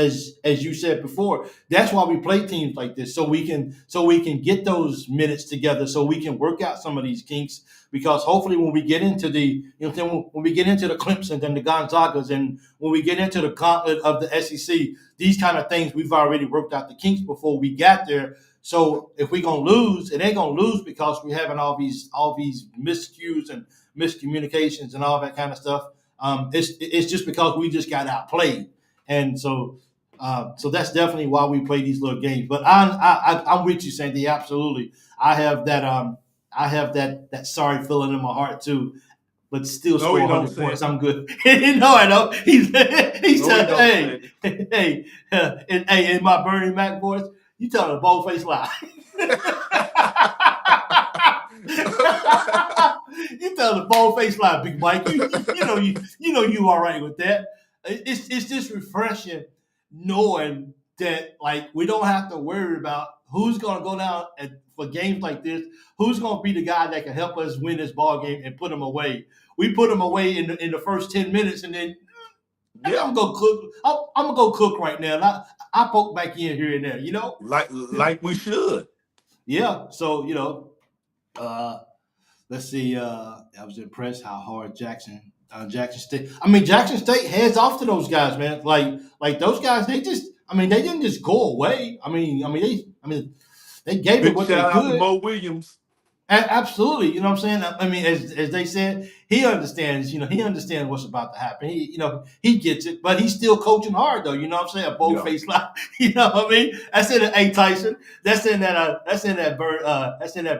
you said before, that's why we play teams like this, so we can get those minutes together, so we can work out some of these kinks. Because hopefully, when we get into when we get into the Clemson and the Gonzagas, and when we get into the gauntlet of the SEC, these kind of things we've already worked out the kinks before we got there. So if we're gonna lose, it ain't gonna lose because we're having all these miscues and miscommunications and all that kind of stuff. It's just because we just got outplayed, and so that's definitely why we play these little games. But I'm with you, Sandy. Absolutely, I have that sorry feeling in my heart too. But still no, score he don't, 100 points. Sandy. I'm good. No, I know. He No, said, he don't, hey, in my Bernie Mac voice, you telling a bold-faced lie. You telling a bold-faced lie, Big Mike. You know you all right with that. It's just refreshing knowing that, like, we don't have to worry about who's going to go down for games like this. Who's going to be the guy that can help us win this ball game and put them away? We put them away in the first 10 minutes, and then Yeah, I'm gonna cook. I'm gonna go cook right now. And I poke back in here and there, you know. like we should. Yeah. So uh, let's see. I was impressed how hard Jackson State. Jackson State heads off to those guys, man. Like those guys, they didn't just go away. They gave it Big what they shout out to could. Mo Williams. Absolutely, you know what I'm saying. As they said, he understands. He understands what's about to happen. He gets it, but he's still coaching hard, though. You know what I'm saying? A bold faced lie. You know what I mean? That's in A. Tyson. That's in that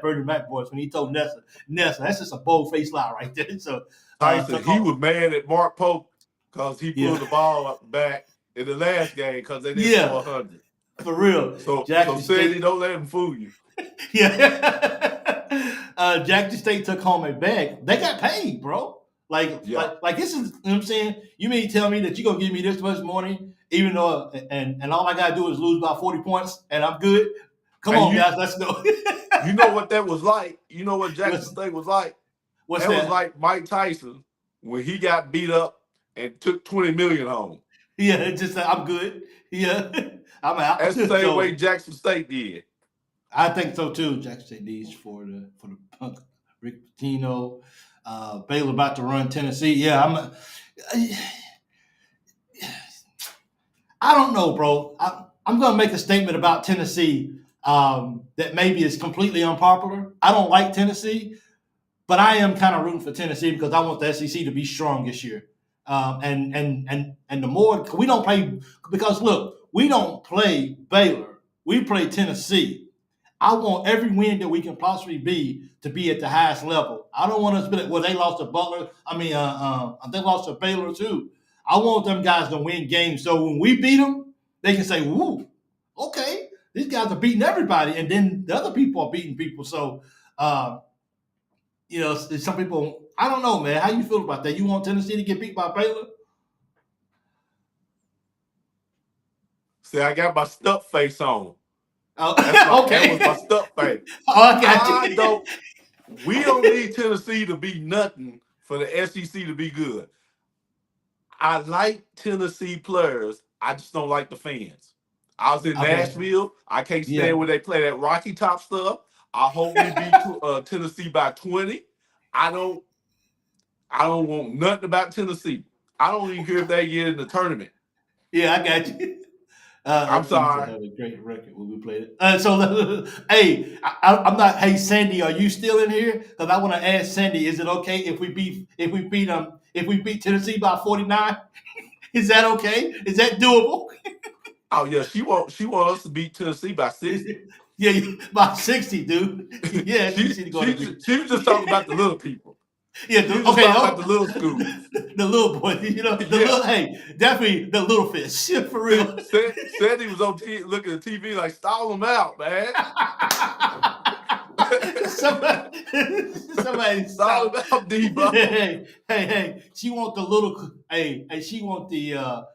Bernie Mac voice when he told Nessa. That's just a bold faced lie right there. So Tyson, he was mad at Mark Pope because he pulled yeah, the ball up back in the last game because they didn't yeah, score 100. for real. So Jackson Sandy, State. don't let him fool you. Yeah. Jackson State took home a bag. They got paid, bro. Like this is, you know what I'm saying? You mean tell me that you're gonna give me this much money, even though and all I gotta do is lose by 40 points and I'm good? Come on, guys, let's go. You know what that was like? You know what Jackson State was like? What's that was like Mike Tyson when he got beat up and took 20 million home. Yeah, it's just I'm good. Yeah. I'm out. That's the same way Jackson State did. I think so too. Jackson State needs for the punk. Rick Pitino, Baylor about to run Tennessee. Yeah, I don't know, bro. I'm going to make a statement about Tennessee that maybe is completely unpopular. I don't like Tennessee, but I am kind of rooting for Tennessee because I want the SEC to be strong this year. And the more we don't play, because look, we don't play Baylor, we play Tennessee. I want every win that we can possibly be to be at the highest level. I don't want us to be like, well, they lost to Butler. They lost to Baylor too. I want them guys to win games. So when we beat them, they can say, woo, okay, these guys are beating everybody. And then the other people are beating people. So, some people I don't know, man. How you feel about that? You want Tennessee to get beat by Baylor? See, I got my stuck face on. Oh, That okay. was my stuck face. Oh, I got I you. don't. We don't need Tennessee to be nothing for the SEC to be good. I like Tennessee players. I just don't like the fans. I was in Okay. Nashville. I can't Yeah. stand when they play that Rocky Top stuff. I hope we beat Tennessee by 20. I don't. I don't want nothing about Tennessee. I don't even care if they get in the tournament. Yeah, I got you. I'm That team used to sorry. have a great record when we played it. Hey, I'm not. Hey, Sandy, are you still in here? Because I want to ask Sandy, is it okay if we beat Tennessee by 49? Is that okay? Is that doable? Oh yeah, she want us to beat Tennessee by 60. Yeah, by 60, dude. Yeah, SEC going to be. She was just talking about the little people. Yeah, She was just okay. talking about Oh, the little schools. the little boy, the Yeah. little. Hey, definitely the little fish for real. Said he was on looking at TV like, stall him out, man. somebody Stall stop. him out, Debo. Hey, she want the little. Hey, she want the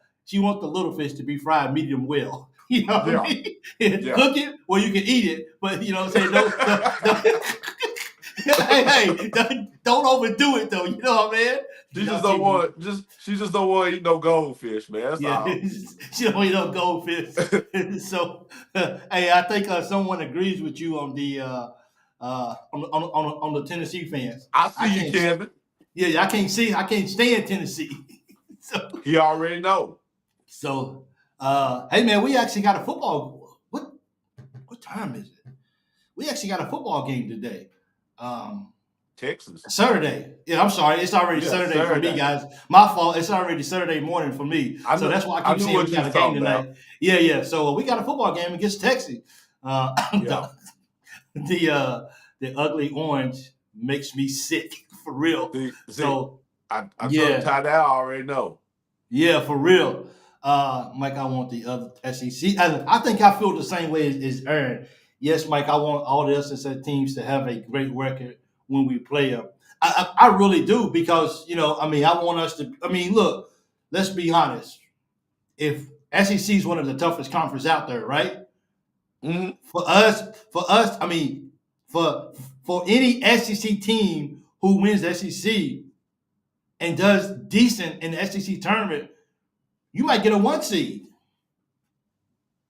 little fish to be fried medium well. You know what I Yeah, mean? yeah. Cook it where you can eat it, but you know what I'm saying. Don't overdo it though. You know what I mean? She just don't want to eat no goldfish, man. That's Yeah, all. she don't eat no goldfish. So, hey, I think someone agrees with you on the on the Tennessee fans. I I see you, can't. Kevin. Yeah, I can't stand Tennessee. so, He already know. hey man, we actually got a football. What time is it? We actually got a football game today. Texas. Saturday. Yeah, I'm sorry. It's already Yeah, Saturday for me, Saturday. guys. My fault. It's already Saturday morning for me. I So know. that's why I I keep knew saying what we you got a was game talking tonight. about. Yeah. So we got a football game against Texas. Yeah. The ugly orange makes me sick for real. See, So I told yeah, Ty that I already know. yeah, for real. Mike, I want the other SEC. I think I feel the same way as Aaron. Yes, Mike, I want all the SEC teams to have a great record when we play them. I really do because I mean, I want us to. I mean, look, let's be honest. If SEC is one of the toughest conferences out there, right? Mm-hmm. For us, I mean, for any SEC team who wins the SEC and does decent in the SEC tournament, you might get a 1 seed.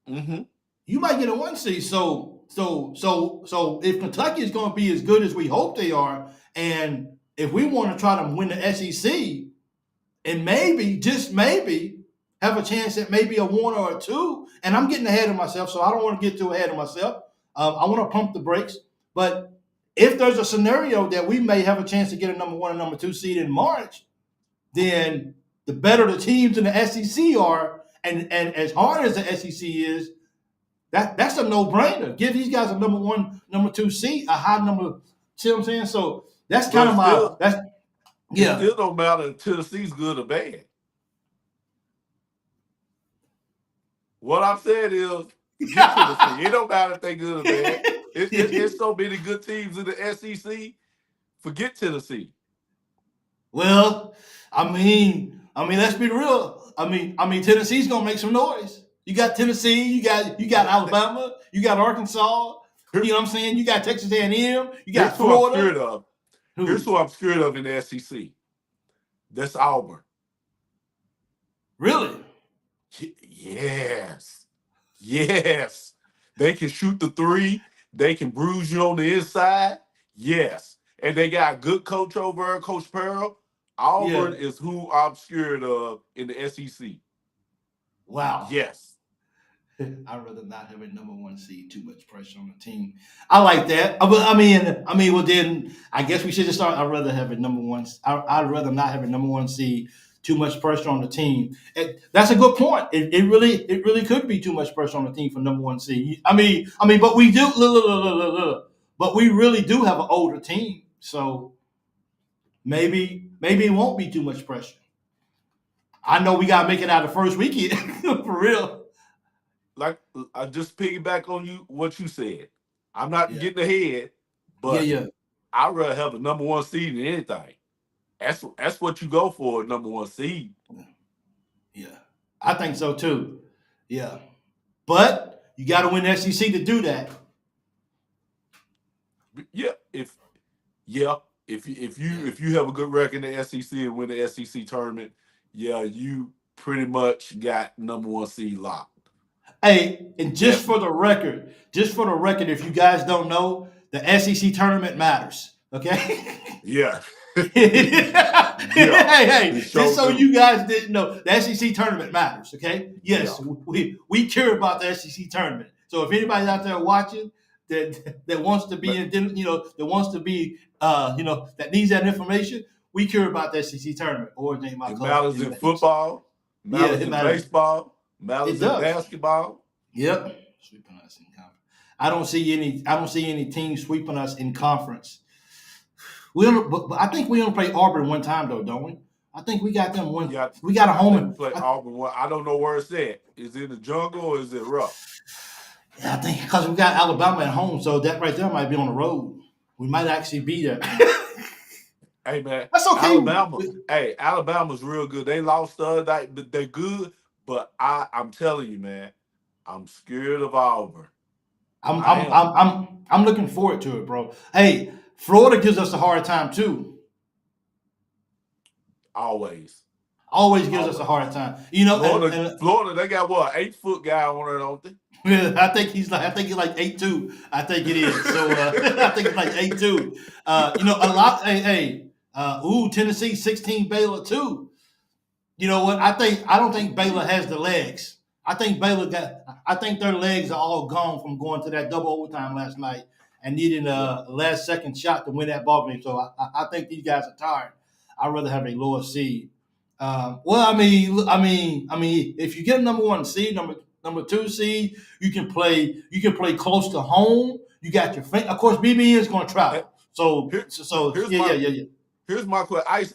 Mm-hmm. You might get a 1 seed. So if Kentucky is going to be as good as we hope they are, and if we want to try to win the SEC, and maybe just maybe have a chance at maybe a 1 or a 2, and I'm getting ahead of myself, so I don't want to get too ahead of myself. I want to pump the brakes, but if there's a scenario that we may have a chance to get a number 1 and number 2 seed in March, then the better the teams in the SEC are, and as hard as the SEC is, that's a no-brainer. Give these guys a number 1, number 2 seed, a high number. See what I'm saying? So that's But kind of my it yeah. still don't matter if Tennessee's good or bad. What I'm saying is, forget Tennessee. It don't matter if they good or bad. It's so many good teams in the SEC. Forget Tennessee. Well, let's be real. Tennessee's gonna make some noise. You got Tennessee, you got Alabama, you got Arkansas. You know what I'm saying? You got Texas A&M, you got Here's who I'm Florida. scared of. Here's Who? who I'm scared of in the SEC. That's Auburn. Really? Yes. Yes. They can shoot the three. They can bruise you on the inside. Yes. And they got a good coach over there, Coach Pearl. Auburn Yeah. is who I'm scared of in the SEC. Wow. Yes. I'd rather not have a number 1 seed. Too much pressure on the team. I like that. But well then I guess we should just start. I'd rather have a number 1. I'd rather not have a number 1 seed. Too much pressure on the team. That's a good point. It really could be too much pressure on the team for number 1 seed. But we do. But we really do have an older team, so maybe it won't be too much pressure. I know we gotta make it out the first weekend for real. Like I just piggyback on you what you said. I'm not Yeah. getting ahead, Yeah. but Yeah. I'd rather have a number 1 seed than anything. That's what you go for, number one seed. Yeah, I think so too. Yeah, but you got to win the SEC to do that. Yeah, yeah, Yeah. if you have a good record in the SEC and win the SEC tournament, yeah, you pretty much got number one seed locked. Hey, and Definitely. just for the record, if you guys don't know, the SEC tournament matters. Okay. Yeah. hey, Yeah. hey, It just sure so do. you guys didn't know, the SEC tournament matters. Okay. Yeah. Yes, we care about the SEC tournament. So if anybody's out there watching that wants to be Ma- in, that wants to be, that needs that information, we care about the SEC tournament. Origin my It color matters in in Vegas. football, Yeah, matters it in matters. baseball, It matters in does. basketball. Yep. Sweeping us in conference. I don't see any teams sweeping us in conference. But I think we only play Auburn one time though, don't we? I think we got them one. Yeah, We got a I think we home. play Auburn. I don't know where it's at. Is it in the jungle or is it rough? I think because we got Alabama at home, so that right there might be on the road. We might actually be there. Hey man, That's okay. Alabama. Hey, Alabama's real good. They lost the other night, but they're good. But I'm telling you, man, I'm scared of Auburn. I'm I I'm am I'm I'm I'm looking forward to it, bro. Hey, Florida gives us a hard time too. always, Always gives us a always. hard time. You know, Florida, they got what 8 foot guy on it, don't they? I think he's like 8'2". I think it is. So I think it's like 8'2". A lot. Tennessee 16 Baylor too. You know what? I don't think Baylor has the legs. I think their legs are all gone from going to that double overtime last night and needing Yeah. a last second shot to win that ball game. So I think these guys are tired. I'd rather have a lower seed. If you get a number one seed, number two seed, you can play close to home. You got your of course BB is going to Eh, travel. So Here, so here's yeah my yeah yeah yeah. here's my question.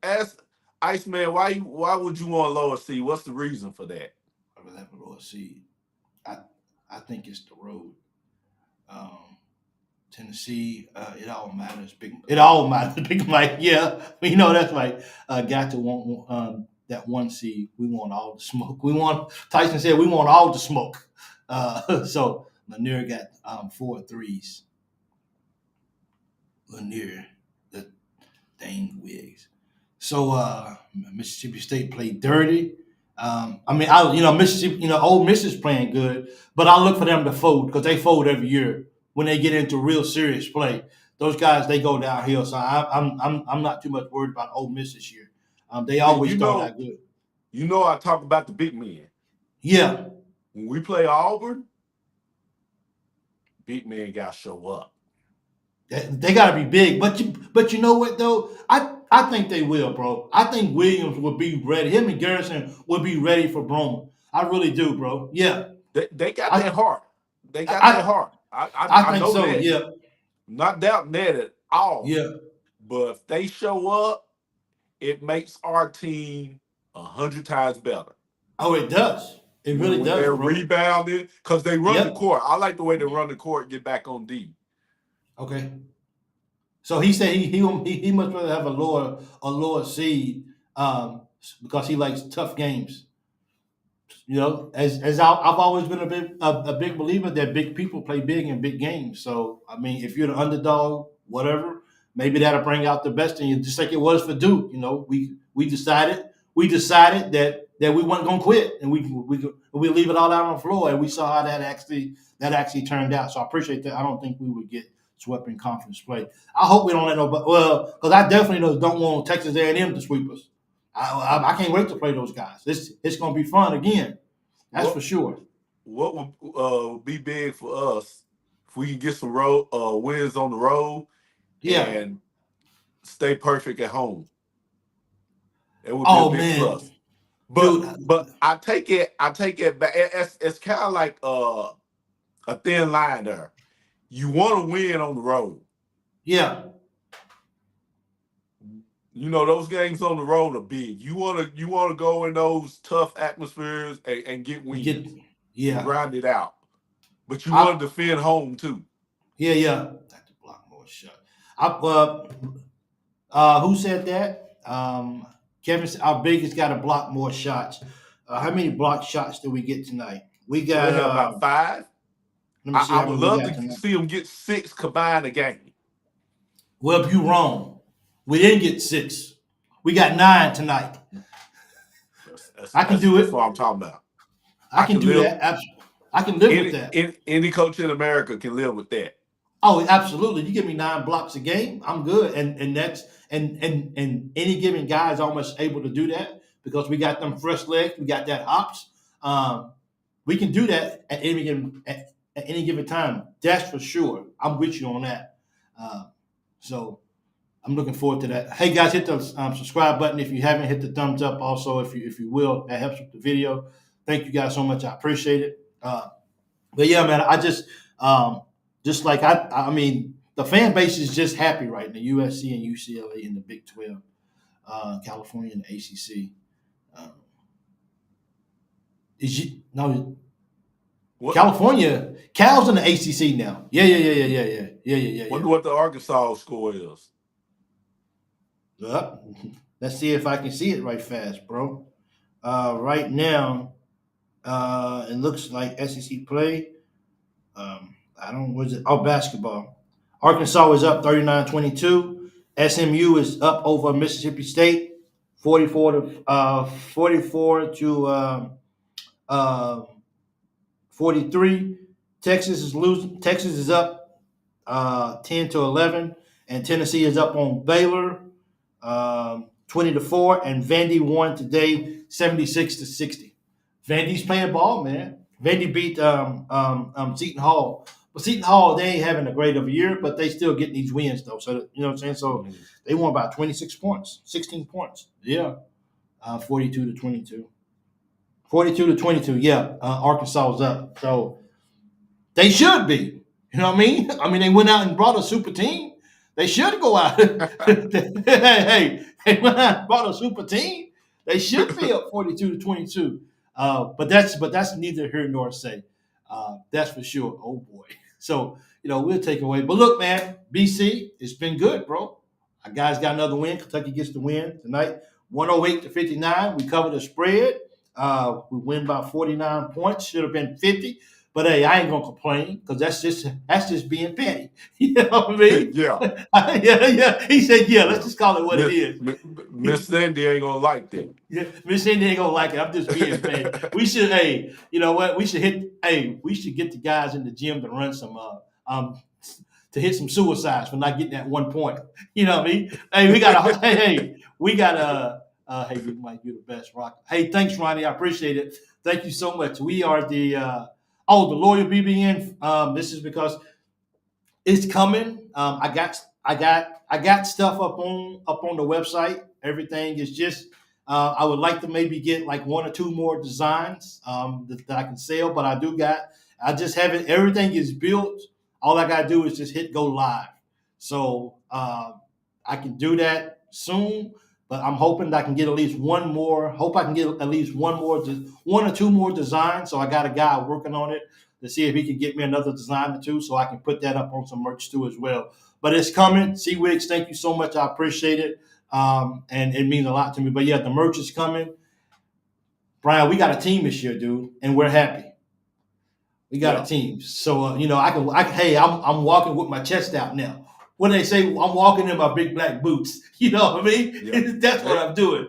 Ask Iceman, why would you want lower C? What's the reason for that? I'd rather have a lower seed. I I think it's the road. Um, Tennessee, it all matters. It all matters. Big Mike, yeah, that's like got to want that one seed. We want all the smoke. We want Tyson said we want all the smoke. So Lanier got 4 threes. Lanier, the dang wigs. So Mississippi State played dirty. Mississippi, Ole Miss is playing good, but I look for them to fold because they fold every year when they get into real serious play. Those guys they go downhill. So I'm not too much worried about Ole Miss this year. They And always start out good. I talk about the big men. Yeah, When we play Auburn, big men got to show up. they got to be big. But you know what though? I think they will, bro. I think Williams will be ready. Him and Garrison will be ready for Broman. I really do, bro. Yeah, They got I that heart. They got that I heart. I I think know so. that. Yeah, Not doubting that at all. yeah. But if they show up, it makes our team 100 times better. Oh, it does. It really When does, they're bro. rebounding, because they run the Yep. court. I like the way they run the court, get back on D. Okay. So he said he must rather have a lower seed because he likes tough games. I've always been a big believer that big people play big in big games. So I mean, if you're the underdog, whatever, maybe that'll bring out the best in you, just like it was for Duke. We decided that we weren't gonna quit, and we leave it all out on the floor, and we saw how that actually turned out. So I appreciate that. I don't think we would get swept in conference play. I hope we don't let nobody. Well, because I definitely don't want Texas A&M to sweep us. I can't wait to play those guys. It's gonna be fun again. That's for What sure. what would be big for us if we can get some road wins on the road Yeah. and stay perfect at home? It would be a Oh big man, plus. dude. But I take it back. It's kind of like a thin line there. You want to win on the road. Yeah. Those games on the road are big. You wanna go in those tough atmospheres and get And get. wins and Yeah. grind it out. But you want I. to defend home too. Yeah. Yeah. Got to block more shot. Who said that? Kevin, our biggest got to block more shots. How many block shots do we get tonight? We Well, they got. have about 5. Let me see I how would many we love got to tonight. see them get 6 combined a game. Well, you wrong. We didn't get 6. We got 9 tonight. I can do That's it. what I'm talking about. I I can can do live. that. I can live with that. Any coach in America can live with that. Oh, absolutely. You give me 9 blocks a game, I'm good. And that's and any given guy is almost able to do that because we got them fresh legs, we got that hops. Um, we can do that at any given time. That's for sure. I'm with you on that. So I'm looking forward to that. Hey guys, hit the subscribe button if you haven't. Hit the thumbs up also if you will. That helps with the video. Thank you guys so much. I appreciate it. But yeah, man, I just like I mean, the fan base is just happy right now. USC and UCLA in the Big 12, California and the ACC. Um, no What California? Cal's in the ACC now. Yeah. Wonder what the Arkansas score is. Let's see if I can see it right fast, bro. Right now, it looks like SEC play. I don't. Was it? Oh, basketball. Arkansas is up 39-22. SMU is up over Mississippi State, 44 to uh, 43. Texas is losing. Texas is up 10-11, and Tennessee is up on Baylor 20-4, and Vandy won today 76-60. Vandy's playing ball, man. Vandy beat Seton Hall. But Seton Hall, they ain't having a great of a year, but they still getting these wins though. So you know what I'm saying. So they won by 26 points, 16 points. Yeah, 42-22. 42-22. Yeah, Arkansas is up. So they should be. You know what I mean? I mean, they went out and brought a super team. They should go out. They went out and brought a super team. They should be up 42-22. But that's neither here nor say. That's for sure. Oh boy. So we'll take away. But look, man, BC, it's been good, bro. Our guys got another win. Kentucky gets the win tonight, 108-59. We covered the spread. We win by 49 points. Should have been 50. But hey, I ain't gonna complain because that's just being petty. You know what I mean? Yeah. Yeah. He said, yeah. Let's just call it what it is. Miss Sandy ain't gonna like that. Yeah, Miss Sandy ain't gonna like it. I'm just being petty. We should, hey, you know what? We should get the guys in the gym to run some to hit some suicides for not getting that 1 point. You know what I mean? Hey, we got hey, you might be the best, Rock. Hey, thanks, Ronnie. I appreciate it. Thank you so much. We are the Loyal BBN. This is because it's coming. I got stuff up on the website. Everything is just. I would like to maybe get like 1 or 2 more designs that I can sell, but I just have it. Everything is built. All I gotta do is just hit go live. So I can do that soon. But I'm hoping that I can get at least one more. Hope I can get at least one or 2 more designs. So I got a guy working on it to see if he can get me another design or 2, so I can put that up on some merch too as well. But it's coming. C-Wigs, thank you so much. I appreciate it, and it means a lot to me. But yeah, the merch is coming. Brian, we got a team this year, dude, and we're happy. We got a team. So I'm walking with my chest out now. When they say I'm walking in my big black boots, you know what I mean? Yeah. That's what I'm doing.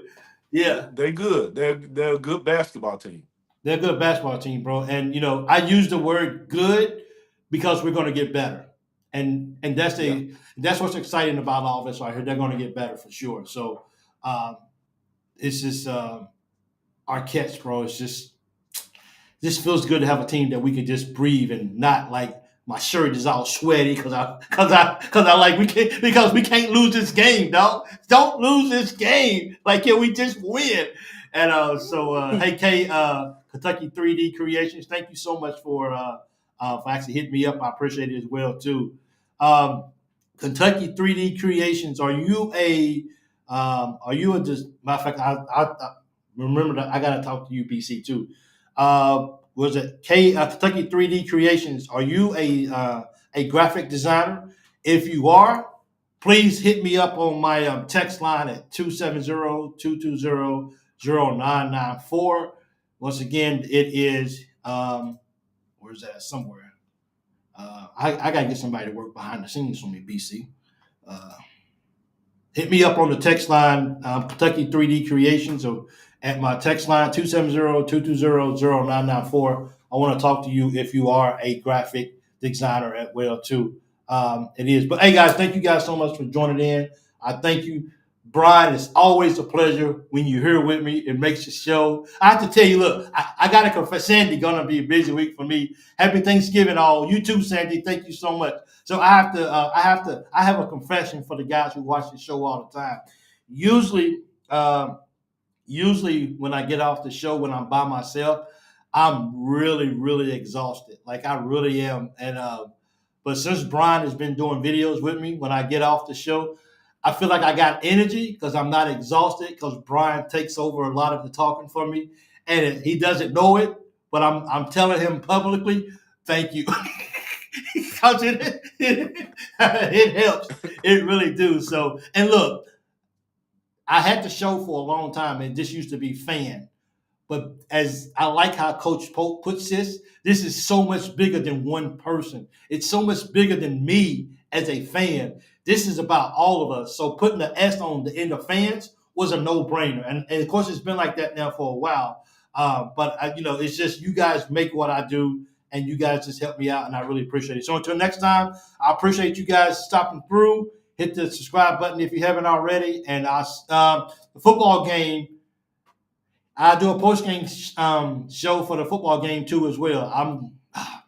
Yeah. They're good. They're a good basketball team. They're a good basketball team, bro. And I use the word good because we're going to get better. And that's what's exciting about all of this right here. They're going to get better for sure. So it's just our catch, bro. It's just this feels good to have a team that we could just breathe and not like my shirt is all sweaty because we can't lose this game, dog. Don't lose this game. Like, can we just win? And hey, Kentucky 3D Creations, thank you so much for actually hitting me up. I appreciate it as well too. Kentucky 3D Creations, are you a matter of fact? I remember that I got to talk to you, BC too. Was it Kentucky 3D Creations? Are you a graphic designer? If you are, Please hit me up on my text line at 270-220-0994. Once again, it is, where's that? Somewhere. I got to get somebody to work behind the scenes for me, BC. Hit me up on the text line, Kentucky 3D Creations, or at my text line, 270-220-0994. I want to talk to you if you are a graphic designer at well, too. It is. But, hey, guys, thank you guys so much for joining in. I thank you. Brian, it's always a pleasure when you're here with me. It makes the show. I have to tell you, look, I got to confess, Sandy, going to be a busy week for me. Happy Thanksgiving all. You too, Sandy. Thank you so much. So I have a confession for the guys who watch the show all the time. Usually when I get off the show, when I'm by myself, I'm really, really exhausted. Like I really am. And but since Brian has been doing videos with me, when I get off the show, I feel like I got energy because I'm not exhausted because Brian takes over a lot of the talking for me, and he doesn't know it, but I'm telling him publicly, thank you. Because it helps. It really do. So, and look, I had the show for a long time, and this used to be fan. But as I like how Coach Polk puts this is so much bigger than one person. It's so much bigger than me as a fan. This is about all of us. So putting the S on the end of fans was a no-brainer. And of course, it's been like that now for a while. But it's just you guys make what I do, and you guys just help me out, and I really appreciate it. So until next time, I appreciate you guys stopping through. Hit the subscribe button if you haven't already. And the football game, I do a post-game show for the football game too as well.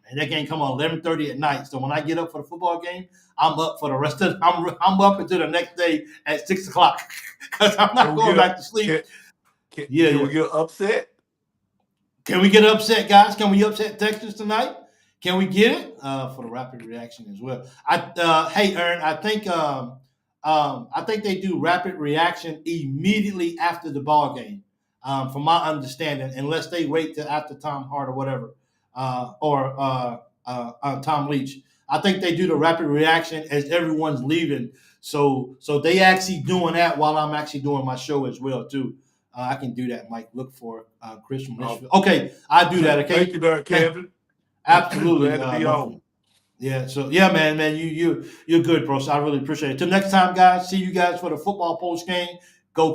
And that game come on 11:30 at night. So when I get up for the football game, I'm up for the rest of. I'm up until the next day at 6:00 because I'm not going back to sleep. Can we get upset? Can we get upset, guys? Can we upset Texas tonight? Can we get it for the rapid reaction as well? Hey, Aaron, I think they do rapid reaction immediately after the ball game. From my understanding, unless they wait till after Tom Hart or whatever, or Tom Leach. I think they do the rapid reaction as everyone's leaving. So they actually doing that while I'm actually doing my show as well too. I can do that, Mike. Look for Chris from Nashville. Okay, I do that. Okay. Thank you, there, Kevin. Absolutely. Glad to be on. Yeah. So yeah, man, you're good, bro. So I really appreciate it. Till next time, guys. See you guys for the football post game. Go.